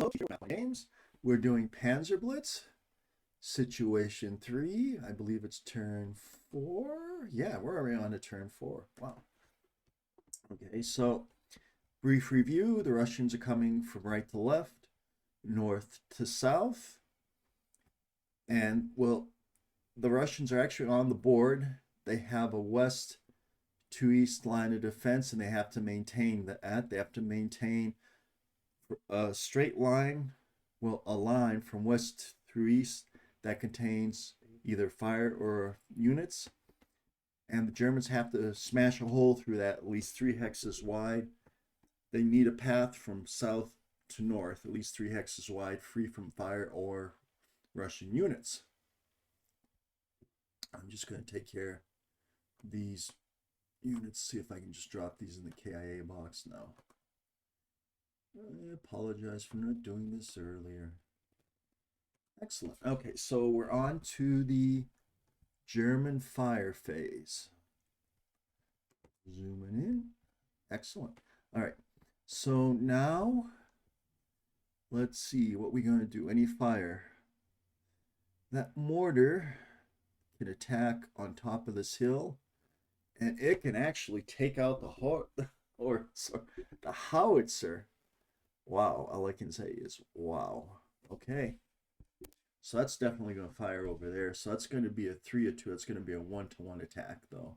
Hello, future map games. We're doing PanzerBlitz, situation 3. I believe it's turn 4. Yeah, we're already on to turn 4. Wow. Okay, so brief review. The Russians are coming from right to left, north to south. And, well, the Russians are actually on the board. They have a west to east line of defense, and they have to maintain that. They have to maintain a straight line, well, a line from west through east that contains either fire or units. And the Germans have to smash a hole through that at least 3 hexes wide. They need a path from south to north, at least 3 hexes wide, free from fire or Russian units. I'm just going to take care of these units, see if I can just drop these in the KIA box now. I apologize for not doing this earlier. Excellent. Okay, so we're on to the German fire phase. Zooming in. Excellent. All right, so now let's see what we're going to do. Any fire. That mortar can attack on top of this hill, and it can actually take out the howitzer. Wow, all I can say is wow. Okay. So that's definitely going to fire over there. So that's going to be a 3-2. It's going to be a 1-to-1 attack, though.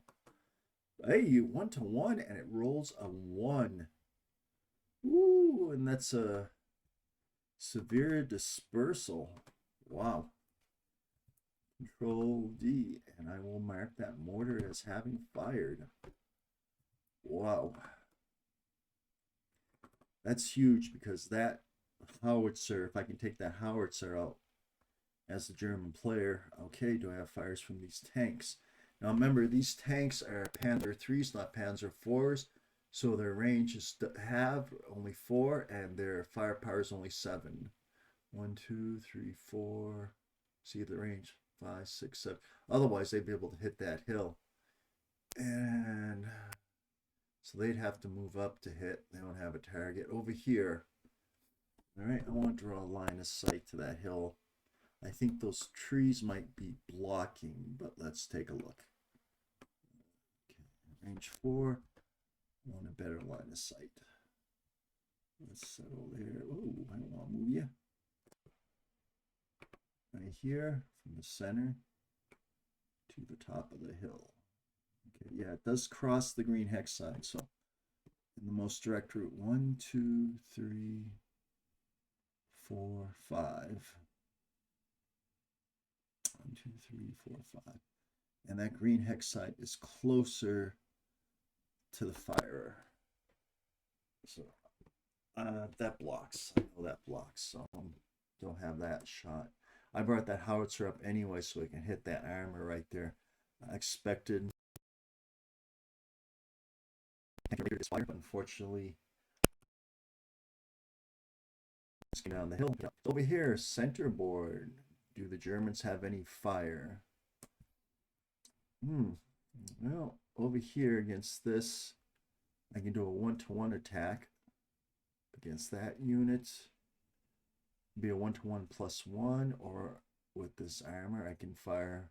Hey, 1-to-1, and it rolls a 1. Ooh, and that's a severe dispersal. Wow. Control D, and I will mark that mortar as having fired. Wow. That's huge because that howitzer, if I can take that howitzer out as the German player, okay, do I have fires from these tanks? Now remember, these tanks are Panzer 3s, not Panzer 4s, so their range is to have only 4, and their firepower is only 7. 1, 2, 3, 4. See the range? 5, 6, 7. Otherwise, they'd be able to hit that hill. And so they'd have to move up to hit. They don't have a target. Over here, all right, I want to draw a line of sight to that hill. I think those trees might be blocking, but let's take a look. Okay, range 4. I want a better line of sight. Let's settle there. Oh, I don't want to move you. Right here, from the center to the top of the hill. Okay, yeah, it does cross the green hex side, so in the most direct route, 1, 2, 3, 4, 5. 1, 2, 3, 4, 5. And that green hex side is closer to the firer. So that blocks. I know that blocks, so don't have that shot. I brought that howitzer up anyway so I can hit that armor right there. I expected this fire, but unfortunately it's down the hill. Over here, center board. Do the Germans have any fire? Well, over here against this, I can do a 1-to-1 attack against that unit. Be a 1-to-1 +1, or with this armor, I can fire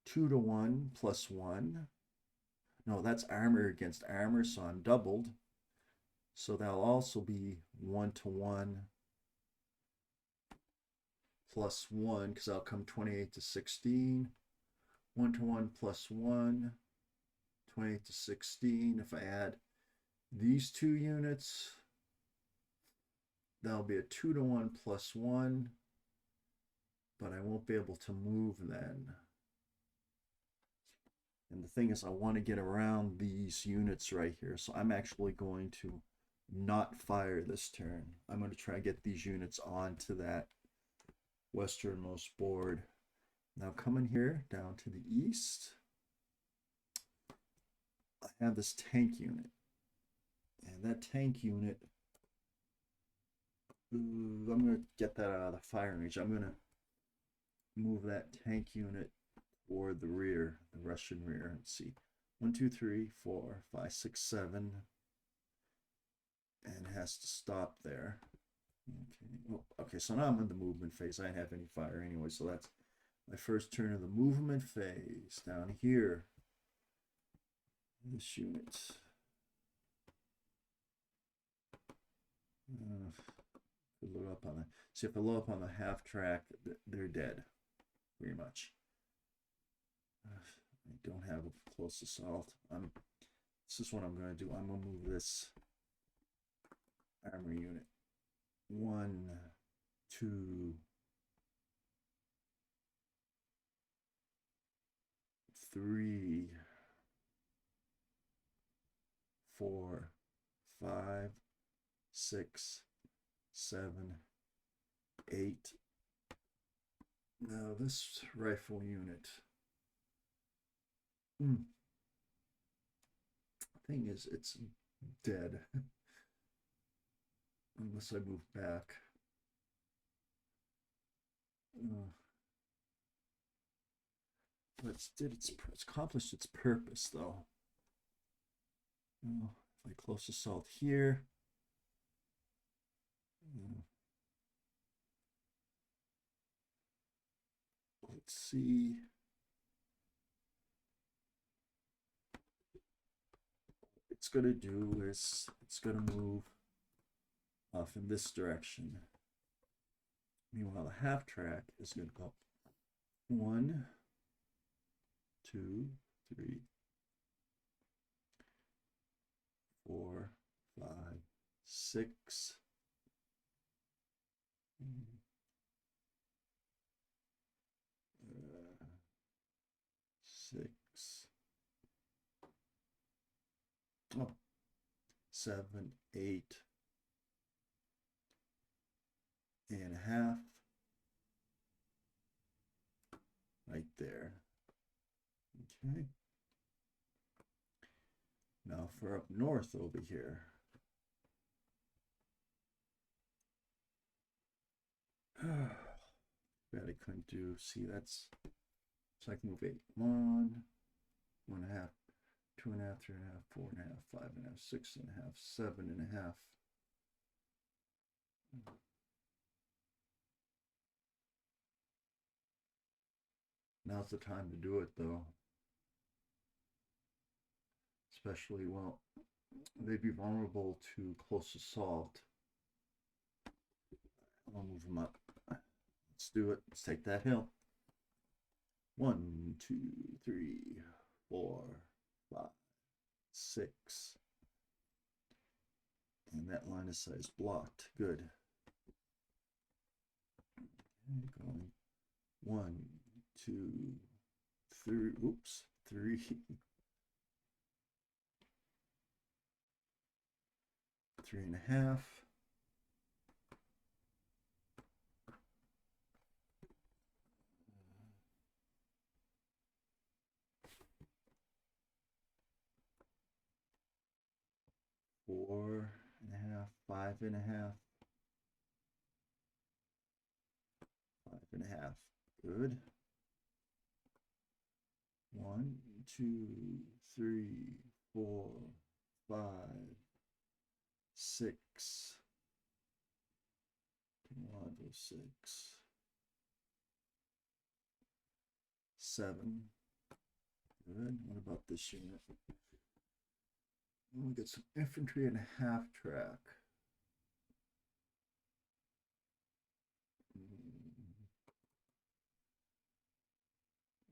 2-to-1 +1. No, that's armor against armor, so I'm doubled. So that'll also be 1-to-1 +1, because I'll come 28 to 16. 1-to-1 +1, 28 to 16. If I add these 2 units, that'll be a 2-to-1 +1, but I won't be able to move then. And the thing is, I want to get around these units right here, so I'm actually going to not fire this turn. I'm going to try to get these units onto that westernmost board. Now coming here down to the east, I have this tank unit, and that tank unit, I'm going to get that out of the firing range. I'm going to move that tank unit toward the rear, the Russian rear. Let's see, 1, 2, 3, 4, 5, 6, 7, and it has to stop there. Okay. Oh, okay, so now I'm in the movement phase. I didn't have any fire anyway, so that's my first turn of the movement phase. Down here, this unit. Load up on the, see if I load up on the half track, they're dead, pretty much. I don't have a close assault. This is what I'm going to do. I'm going to move this armor unit. 1, 2, 3, 4, 5, 6, 7, 8. Now this rifle unit. Thing is, it's dead unless I move back. But it's accomplished its purpose, though. If I close assault here, let's see. It's going to do is it's going to move off in this direction. Meanwhile, the half track is going to go 1, 2, 3, 4, 5, 6. 6. Oh, 7, 8 and a half. Right there. Okay. Now for up north over here. Bet I couldn't do. See, that's so I can move 8. 1, 1.5, 2.5, 3.5, 4.5, 5.5, 6.5, 7.5. Now's the time to do it, though. Especially, well, they'd be vulnerable to close assault. I'll move them up. Let's do it. Let's take that hill. 1, 2, 3, 4, 5, 6. And that line of sight is blocked. Good. Okay, going 1, 2, 3. Oops, 3. 3.5. 4.5, 5.5, 5.5. Good. 1, 2, 3, 4, 5, 6. 6, 7. Good. What about this unit? We get some infantry and a half track.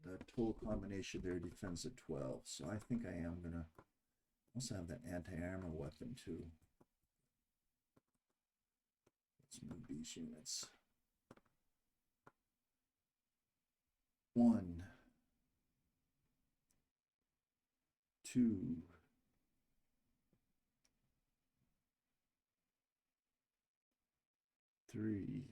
The total combination there defends at 12, so I think I am gonna also have that anti-armor weapon too. Let's move these units. 1, 2, 3,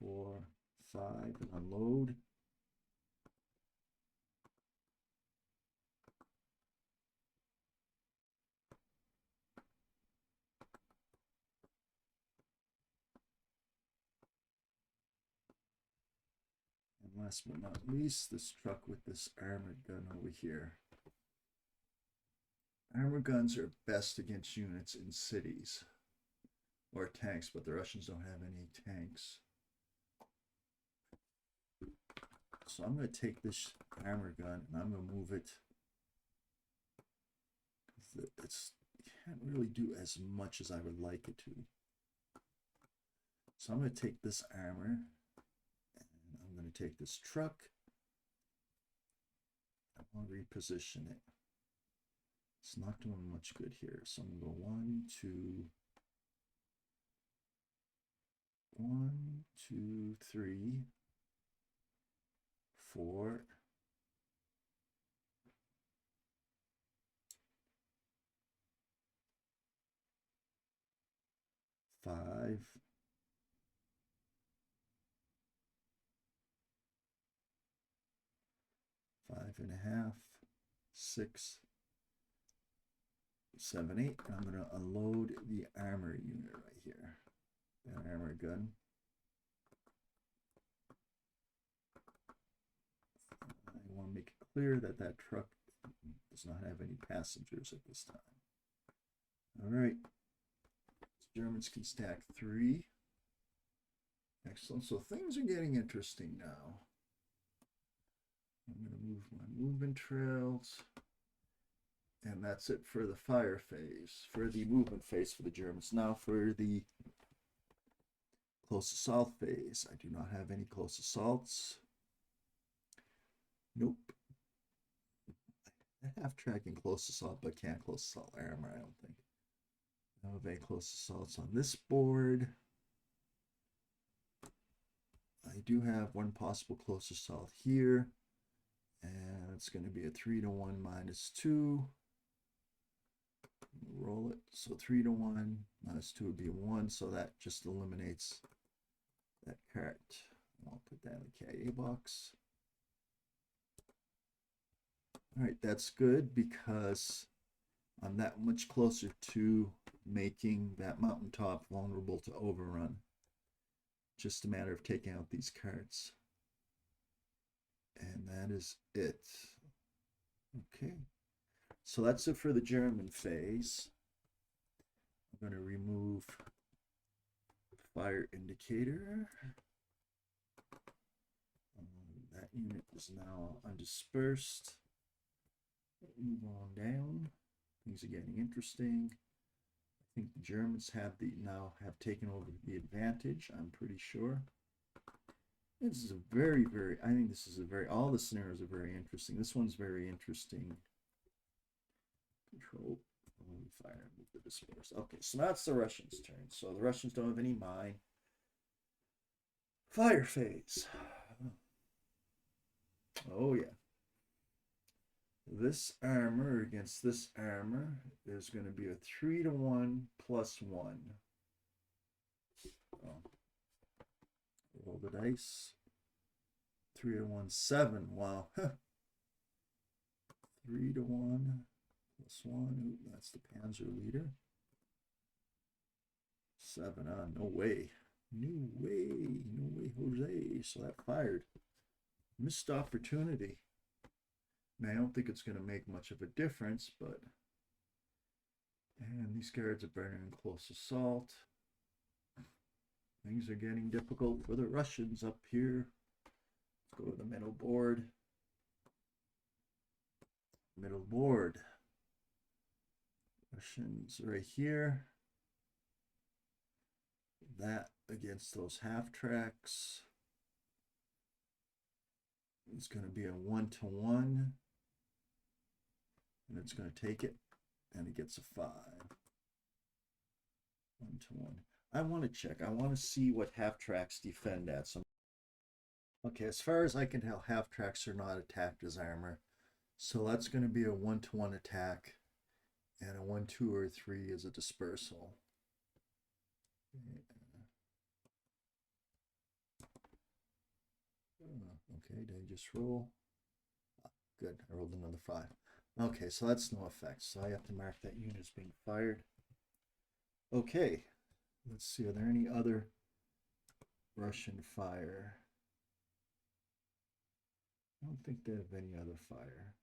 4, 5, and unload. And last but not least, this truck with this armored gun over here. Armor guns are best against units in cities or tanks, but the Russians don't have any tanks. So I'm going to take this armor gun and I'm going to move it. It's can't really do as much as I would like it to. So I'm going to take this armor and I'm going to take this truck. I want to reposition it. It's not doing much good here. So I'm going to go 1, 2, 1, 2, 3, 4, 5, 5.5, 6, 7, 8. I'm going to unload the armor unit right here. That armor gun. I want to make it clear that that truck does not have any passengers at this time. All right. Germans can stack 3. Excellent. So things are getting interesting now. I'm going to move my movement trails. And that's it for the fire phase, for the movement phase for the Germans. Now for the close assault phase. I do not have any close assaults. Nope. I have tracking close assault, but can't close assault armor, I don't think. I don't have any close assaults on this board. I do have one possible close assault here. And it's going to be a 3-to-1 -2. Roll it. So 3-to-1 -2 would be a 1. So that just eliminates that card. I'll put that in the KA box. All right, that's good because I'm that much closer to making that mountaintop vulnerable to overrun. Just a matter of taking out these cards. And that is it. Okay. So that's it for the German phase. I'm going to remove fire indicator. That unit is now undispersed. Move on down. Things are getting interesting. I think the Germans have have taken over the advantage, I'm pretty sure. This is a I think this is all the scenarios are very interesting. This one's very interesting. Control, fire, move the disperse. Okay, so now it's the Russians' turn. So the Russians don't have any mine. Fire phase. Oh yeah. This armor against this armor is going to be a 3-to-1 +1. Oh. Roll the dice. 3-to-1, 7. Wow. 3-to-1 +1. Ooh, that's the Panzer leader. 7. No way. No way. No way, Jose. So that fired. Missed opportunity. Now, I don't think it's going to make much of a difference, but... And these cards are better in close assault. Things are getting difficult for the Russians up here. Let's go to the middle board. Middle board. Russians right here. That against those half tracks. It's going to be a 1-to-1. And it's going to take it. And it gets a 5. 1-to-1. I want to check. I want to see what half tracks defend at. So, okay, as far as I can tell, half tracks are not attacked as armor. So that's going to be a 1-to-1 attack. And a 1, 2, or 3 is a dispersal. Okay, did I just roll? Good, I rolled another 5. Okay, so that's no effect. So I have to mark that unit as being fired. Okay, let's see. Are there any other Russian fire? I don't think they have any other fire.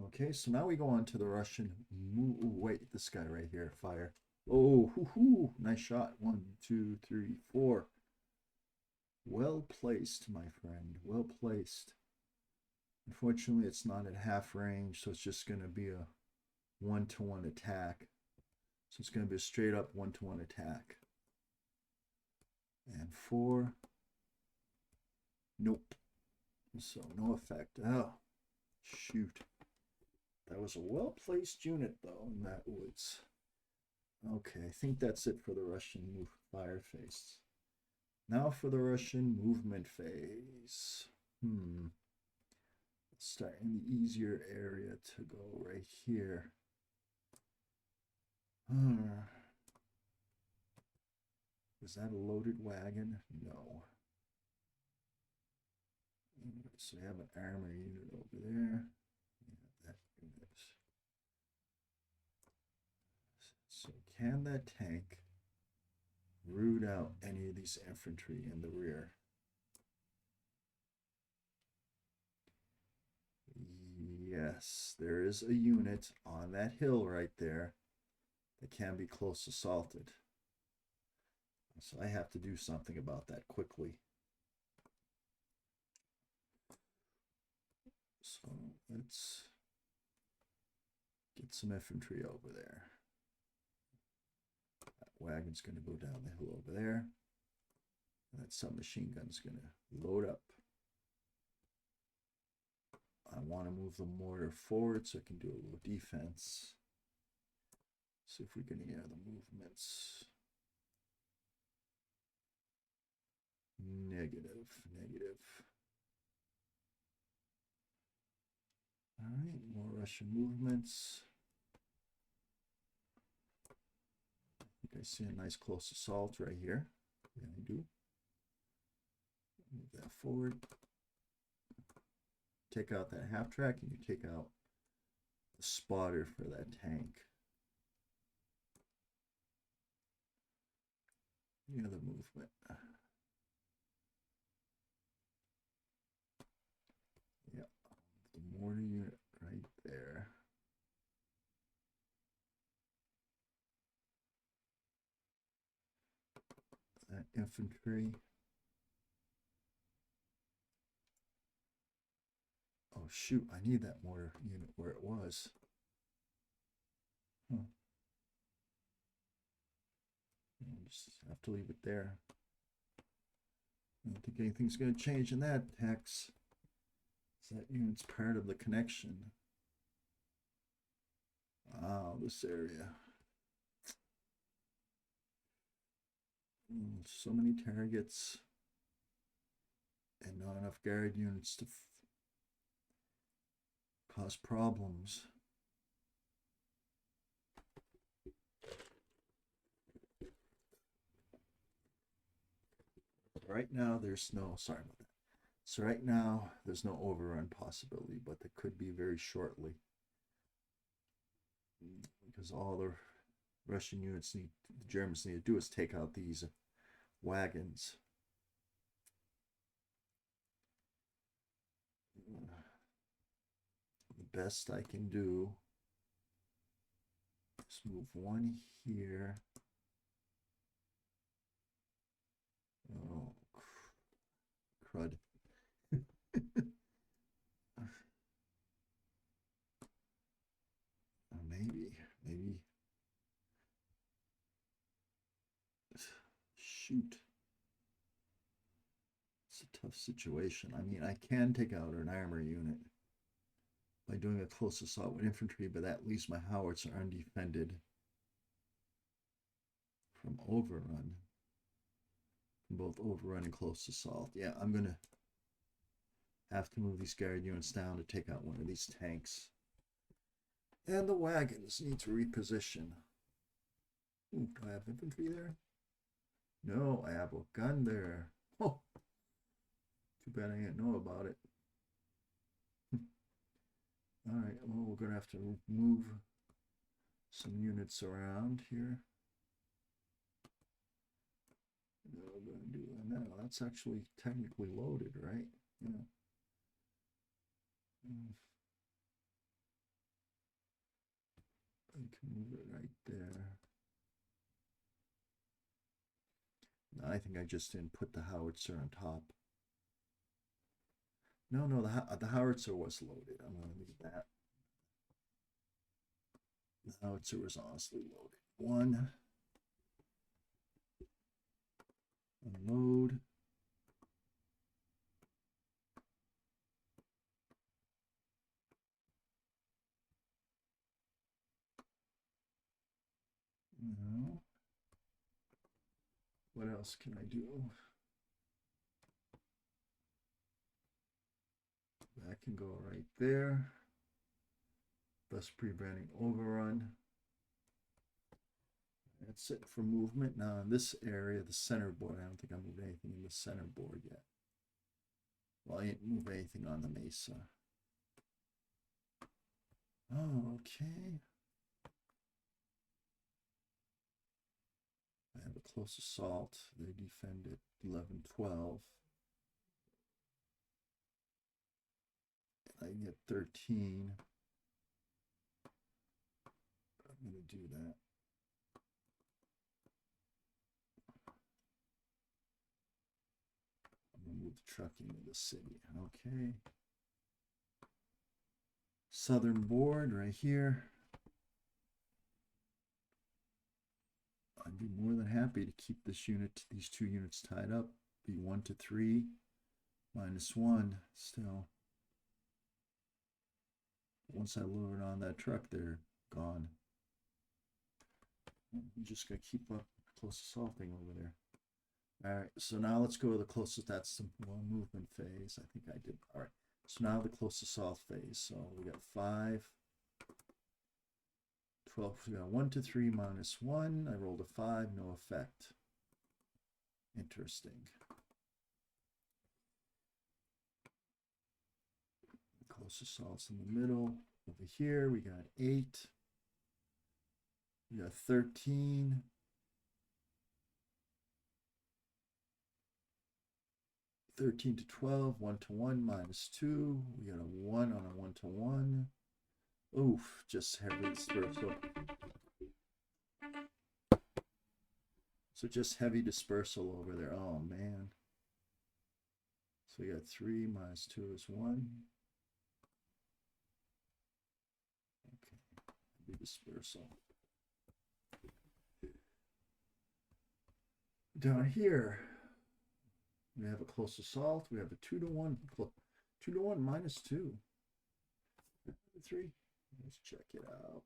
Okay, so now we go on to the Russian. Ooh, wait, this guy right here, fire. Oh, hoo, hoo, nice shot. 1, 2, 3, 4. Well placed, my friend. Well placed. Unfortunately, it's not at half range, so it's just going to be a one-to-one attack. So it's going to be a straight up one-to-one attack. And 4. Nope. So no effect. Oh, shoot. That was a well-placed unit, though, in that woods. Okay, I think that's it for the Russian fire phase. Now for the Russian movement phase. Let's start in the easier area to go right here. Is that a loaded wagon? No. So we have an armor unit over there. Yeah, that unit. So can that tank root out any of these infantry in the rear? Yes, there is a unit on that hill right there that can be close assaulted. So I have to do something about that quickly. So let's get some infantry over there. That wagon's going to go down the hill over there. And that submachine gun's going to load up. I want to move the mortar forward so I can do a little defense. See if we can hear the movements. Negative, negative. All right, more Russian movements. I think I see a nice close assault right here. Yeah, I do. Move that forward. Take out that half track and you take out the spotter for that tank. The other movement. Yeah, the mortar unit right there. That infantry. Oh shoot, I need that mortar unit where it was. Huh. I'll just have to leave it there. I don't think anything's going to change in that hex. That unit's part of the connection. Wow, this area. So many targets and not enough guard units to cause problems. Right now, there's no, sorry about that. So right now, there's no overrun possibility, but there could be very shortly. Because all the Russian units need, the Germans need to do is take out these wagons. The best I can do is move one here. Oh, crud. Maybe. Shoot. It's a tough situation. I mean, I can take out an armor unit by doing a close assault with infantry, but that leaves my howitzer undefended from overrun. From both overrun and close assault. Yeah, I'm going to have to move these guard units down to take out one of these tanks. And the wagons need to reposition. Ooh, do I have infantry there? No, I have a gun there. Oh, too bad I didn't know about it. All right, well, we're going to have to move some units around here. No, we're going to do that. No, that's actually technically loaded, right? Yeah. Move it right there. No, I think I just didn't put the howitzer on top. No, the howitzer was loaded. I'm going to leave that. The howitzer was honestly loaded. One. Unload. No. What else can I do? That can go right there. Thus preventing overrun. That's it for movement. Now in this area, the center board, I don't think I moved anything in the center board yet. Well, I didn't move anything on the mesa. Oh, okay. I have a close assault. They defend at 11-12. I get 13. I'm going to do that. I'm going to move the truck into the city. Okay. Southern board right here. I'd be more than happy to keep this unit, these two units tied up. Be 1-3, -1 still. Once I load it on that truck, they're gone. I'm just gonna keep up close assaulting over there. All right, so now let's go to the closest. That's the one movement phase. I think I did. All right, so now the close assault phase. So we got 5, 12. We got 1-3 -1. I rolled a 5, no effect. Interesting. Close assaults in the middle. Over here, we got 8. We got 13. (13-12), 1-1, -2. We got a 1 on a 1-1. Oof, just heavy dispersal. So just heavy dispersal over there. Oh man. So we got 3 -2 is 1. Okay, heavy dispersal. Down here, we have a close assault. We have a 2-1, 2-1 -2. 3. Let's check it out.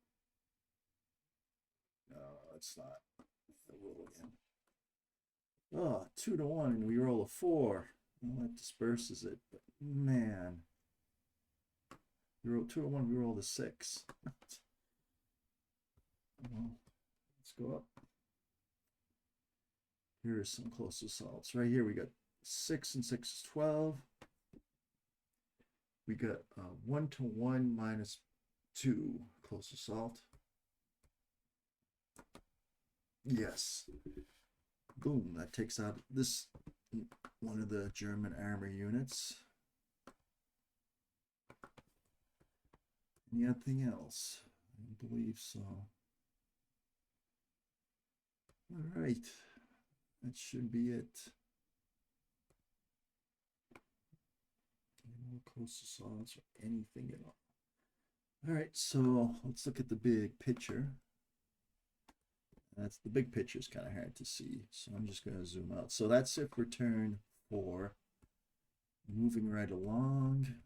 No, it's not. The roll again. Oh, 2-1, and we roll a 4. Well, that disperses it, but man, we roll 2-1. We roll a 6. Well, let's go up. Here are some close assaults. Right here, we got 6 and 6 is 12. We got 1-1 -2 close assault. Yes. Boom. That takes out this one of the German armor units. Anything else? I don't believe so. All right. That should be it. No close assaults or anything at all. All right, so let's look at the big picture. That's the big picture is kind of hard to see, so I'm just going to zoom out. So that's it for turn 4. Moving right along.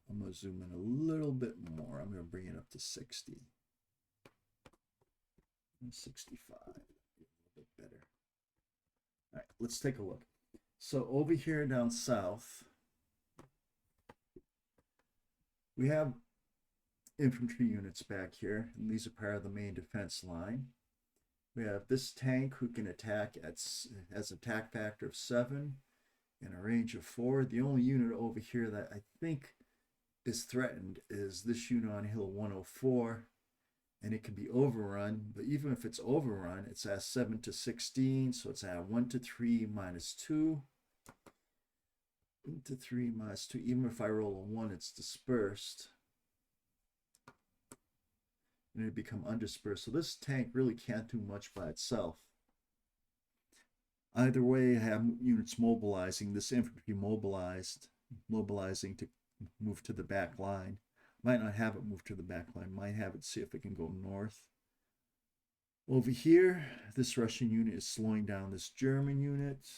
I'm going to zoom in a little bit more. I'm going to bring it up to 60. And 65. A little bit better. All right, let's take a look. So over here down south, we have infantry units back here, and these are part of the main defense line. We have this tank who can attack has an attack factor of 7 and a range of 4. The only unit over here that I think is threatened is this unit on hill 104, and it can be overrun, but even if it's overrun, it's at 7-16, so it's at 1-3 -2. 1-3 -2. Even if I roll a 1, it's dispersed. and it become undispersed. So this tank really can't do much by itself. Either way, I have units mobilizing. This infantry mobilizing to move to the back line. Might not have it move to the back line. Might have it see if it can go north. Over here, this Russian unit is slowing down this German unit.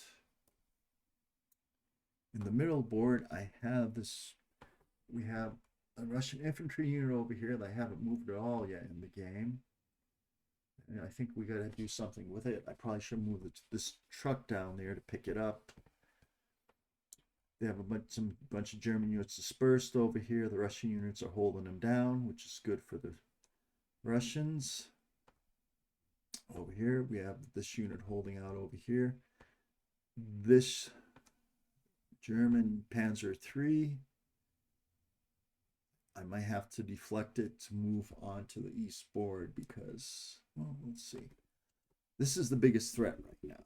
In the middle board, I have this. We have a Russian infantry unit over here that I haven't moved at all yet in the game. And I think we got to do something with it. I probably should move this truck down there to pick it up. They have some bunch of German units dispersed over here. The Russian units are holding them down, which is good for the Russians. Over here, we have this unit holding out over here. This German Panzer III, I might have to deflect it to move on to the east board because, well, let's see. This is the biggest threat right now.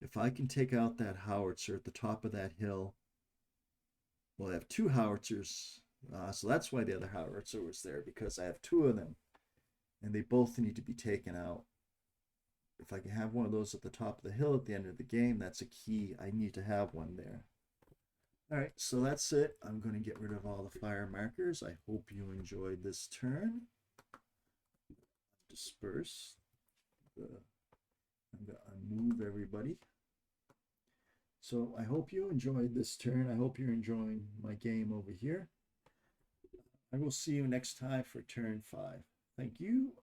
If I can take out that howitzer at the top of that hill, well, I have two howitzers, so that's why the other howitzer was there, because I have two of them, and they both need to be taken out. If I can have one of those at the top of the hill at the end of the game, that's a key. I need to have one there. All right, so that's it. I'm going to get rid of all the fire markers. I hope you enjoyed this turn. Disperse. I'm going to move everybody. So I hope you enjoyed this turn. I hope you're enjoying my game over here. I will see you next time for turn 5. Thank you.